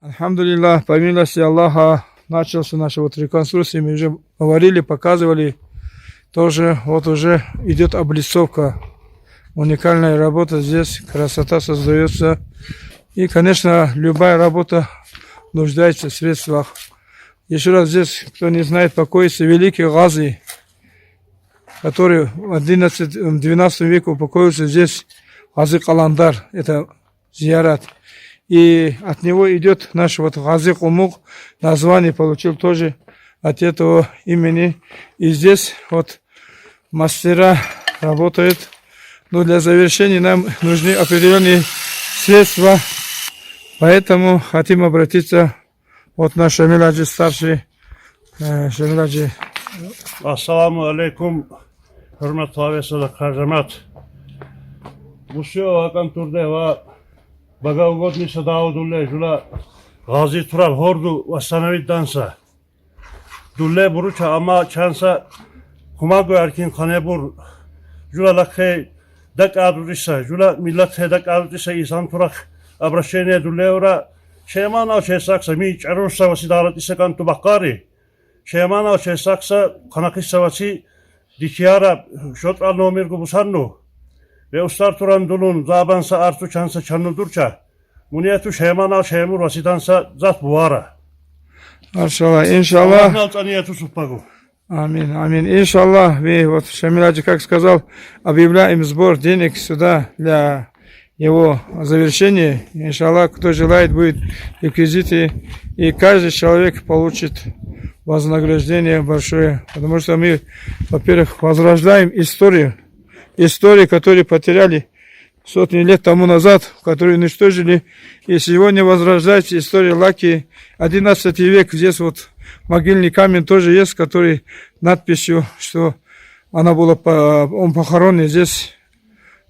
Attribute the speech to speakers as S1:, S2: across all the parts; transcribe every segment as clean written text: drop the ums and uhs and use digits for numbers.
S1: Альхамдулиллах, по милости Аллаха, начался наша вот реконструкция. Мы уже говорили, показывали. Тоже вот уже идет облицовка. Уникальная работа здесь, красота создается. И, конечно, любая работа нуждается в средствах. Еще раз здесь, кто не знает, покоится великий Гази, который в 11-12 веке упокоился здесь, Гази Каландар, это зиярат. И от него идет наш вот Гази Кумук, название получил тоже от этого имени. И здесь вот мастера работают. Но для завершения нам нужны определенные средства. Поэтому хотим обратиться от наш Шамиладжи старший. Шамиладжи.
S2: Assalamu alaikum, hürmetli ve sadakajamat. Musio akan turde va bagavgodni sadaudulle jula Gazi Tural hordu vasanavid dansa. Dulle buruça ama chansa kumago erkin kanebur jula lakhe dak adurisa jula millat dak adurisa isan turak abrashene dulle ora şeymana çesaksa mi çarursa vasidarat isekan tubakari. Şeymana çesaksa kanakis savasi dikiyara şotral nomir gubusannu ve ustar turan dulun zabansa artu çansa çannu durça muniyatu şeymana şeymur vasidansa zat buara.
S1: Иншаллах, иншаллах.
S2: Амин.
S1: Амин. Иншаллах, вы вот Шамиладжи, как сказал, объявляем сбор денег сюда для его завершения. Иншаллах, кто желает, будет реквизиты. И каждый человек получит вознаграждение большое. Потому что мы, во-первых, возрождаем историю. Истории, которые потеряли сотни лет тому назад, которые уничтожили. И сегодня возрождается история Лаки. 11 век, здесь вот могильный камень тоже есть, который надписью, что она была, он похоронен здесь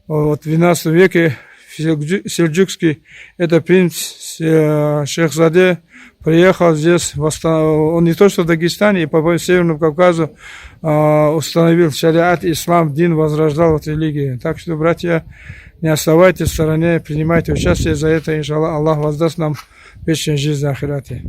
S1: вот, в 12 веке. Сельджукский, это принц Шехзаде, приехал здесь, он не то что в Дагестане, и по Северному Кавказу установил шариат, ислам, дин, возрождал вот религию. Так что, братья, не оставайтесь в стороне, принимайте участие за это, иншаллах, Аллах воздаст нам вечную жизнь в ахирате.